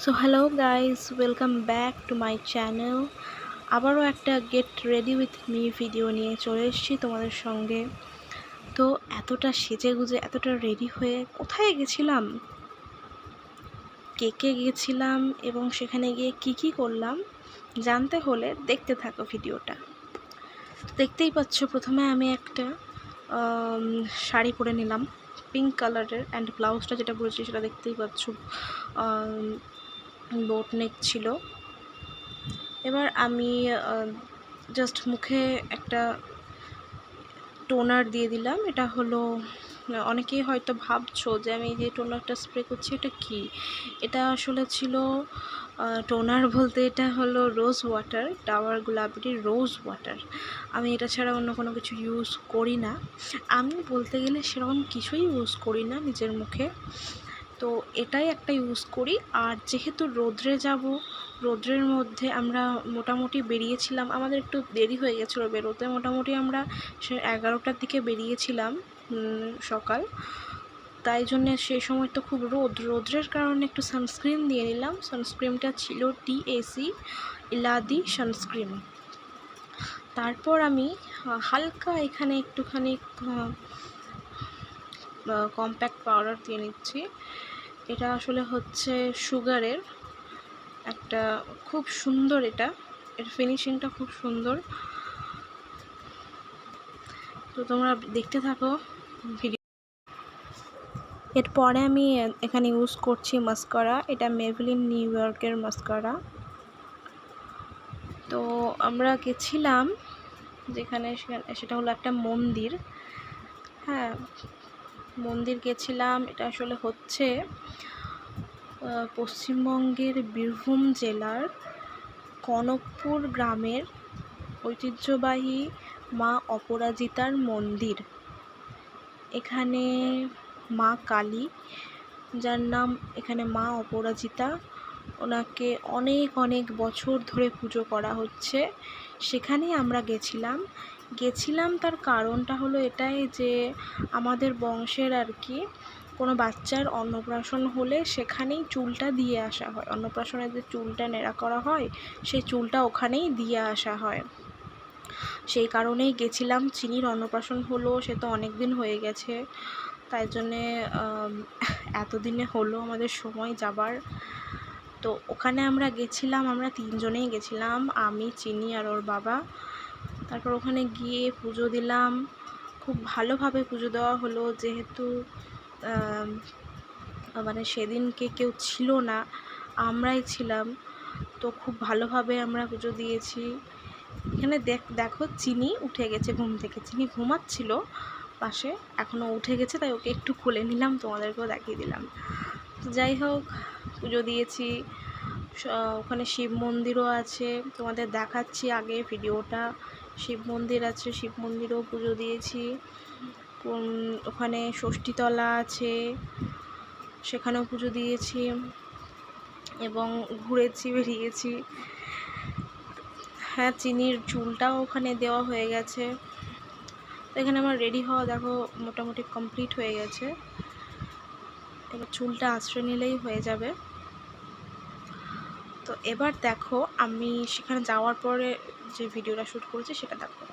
So hello guys, welcome back to my channel. আবারও একটা get ready with me video নিয়ে চলে এসেছি তোমাদের সঙ্গে। তো এতটা সেজে গুজে এতটা রেডি হয়ে কোথায় গেছিলাম, কে গেছিলাম এবং সেখানে গিয়ে কি করলাম জানতে হলে দেখতে থাকো ভিডিওটা। দেখতেই পাচ্ছ, প্রথমে আমি একটা শাড়ি পরে নিলাম পিঙ্ক কালারের, অ্যান্ড ব্লাউজটা যেটা পরেছি সেটা দেখতেই পাচ্ছ বোট নেক ছিল। এবার আমি জাস্ট মুখে একটা টোনার দিয়ে দিলাম। এটা হলো, অনেকেই হয়তো ভাবছো যে আমি যে টোনারটা স্প্রে করছি এটা কি। এটা আসলে ছিল টোনার বলতে এটা হলো রোজ ওয়াটার, টাওয়ার গোলাপিটির রোজ ওয়াটার। আমি এটা ছাড়া অন্য কোনো কিছু ইউজ করি না। আমি বলতে গেলে সেরকম কিছুই ইউজ করি না নিজের মুখে, তো এটাই একটা ইউজ করি। আর যেহেতু রোদ্রে যাব, রোদ্রের মধ্যে আমরা মোটামুটি বেরিয়েছিলাম, আমাদের একটু দেরি হয়ে গেছিলো বেরোতে। মোটামুটি আমরা 11টার দিকে বেরিয়েছিলাম সকাল, তাই জন্যে সেই সময় তো খুব রোদ্রের কারণে একটু সানস্ক্রিন দিয়ে নিলাম। সানস্ক্রিনটা ছিল টিএসি ইলাদি সানস্ক্রিন। তারপর আমি হালকা এখানে একটুখানি কম্প্যাক্ট পাউডার দিয়ে নিচ্ছি। এটা আসলে হচ্ছে সুগারের একটা, খুব সুন্দর, এর ফিনিশিংটা খুব সুন্দর। তো তোমরা দেখতে থাকো ভিডিও। এরপরে আমি এখানে ইউজ করছি মাস্কারা। এটা মেভলিন নিউ ইয়র্কের মাস্কারা। তো আমরা গেছিলাম যেখানে, সেটা হলো একটা মন্দির। হ্যাঁ, মন্দির গেছিলাম। এটা আসলে হচ্ছে পশ্চিমবঙ্গের বীরভূম জেলার কনকপুর গ্রামের ঐতিহ্যবাহী মা অপরাজিতার মন্দির। এখানে মা কালী, যার নাম এখানে মা অপরাজিতা, ওনাকে অনেক অনেক বছর ধরে পুজো করা হচ্ছে। সেখানেই আমরা গেছিলাম। তার কারণটা হলো এটাই যে আমাদের বংশের আর কি কোনো বাচ্চার অন্নপ্রাশন হলে সেখানেই চুলটা দিয়ে আসা হয়। অন্নপ্রাশনে যে চুলটা নেড়া করা হয়, সেই চুলটা ওখানেই দিয়ে আসা হয়। সেই কারণেই গেছিলাম। চিনির অন্নপ্রাশন হলো, সে তো অনেক দিন হয়ে গেছে, তাই জন্যে এতদিনে হলো আমাদের সময় যাবার। তো ওখানে আমরা গেছিলাম, আমরা 3 জনেই গেছিলাম, আমি, চিনি আর ওর বাবা। তারপর ওখানে গিয়ে পুজো দিলাম। খুব ভালোভাবে পুজো দেওয়া হলো, যেহেতু মানে সেদিনকে কেউ ছিল না, আমরাই ছিলাম। তো খুব ভালোভাবে আমরা পুজো দিয়েছি। এখানে দেখো চিনি উঠে গেছে ঘুম থেকে। চিনি ঘুমাচ্ছিল পাশে, এখনও উঠে গেছে, তাই ওকে একটু খুলে নিলাম, তোমাদেরকেও দেখিয়ে দিলাম। তো যাই হোক, পুজো দিয়েছি। ওখানে শিব মন্দিরও আছে, তোমাদের দেখাচ্ছি আগে ভিডিওটা। শিব মন্দির আছে, শিব মন্দিরেও পুজো দিয়েছি। ওখানে ষষ্ঠীতলা আছে, সেখানেও পুজো দিয়েছি এবং ঘুরেছি, বেরিয়েছি। হ্যাঁ, চিনির চুলটাও ওখানে দেওয়া হয়ে গেছে। তো এখানে আমার রেডি হওয়া দেখো মোটামুটি কমপ্লিট হয়ে গেছে। এবার চুলটা আঁচড়ে নিলেই হয়ে যাবে। তো এবার দেখো আমি সেখানে যাওয়ার পরে যে ভিডিওটা শ্যুট করেছি সেটা দেখো।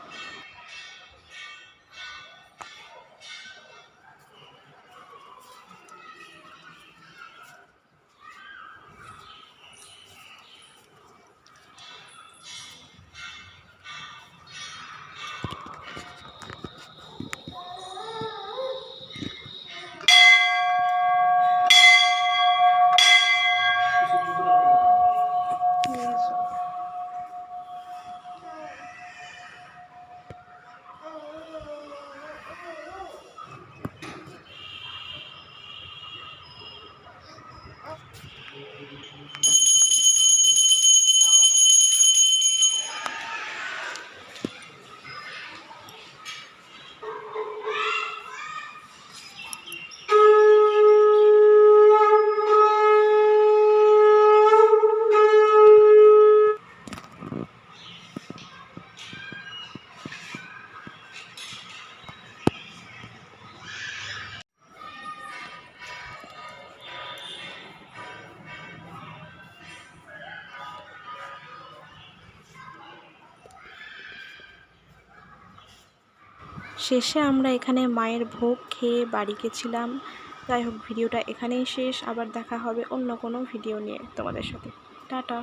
শেষে আমরা এখানে মায়ের ভোগ খেয়ে বাড়ি গেছিলাম। যাই হোক, ভিডিওটা এখানেই শেষ। আবার দেখা হবে অন্য কোনো ভিডিও নিয়ে তোমাদের সাথে। টাটা।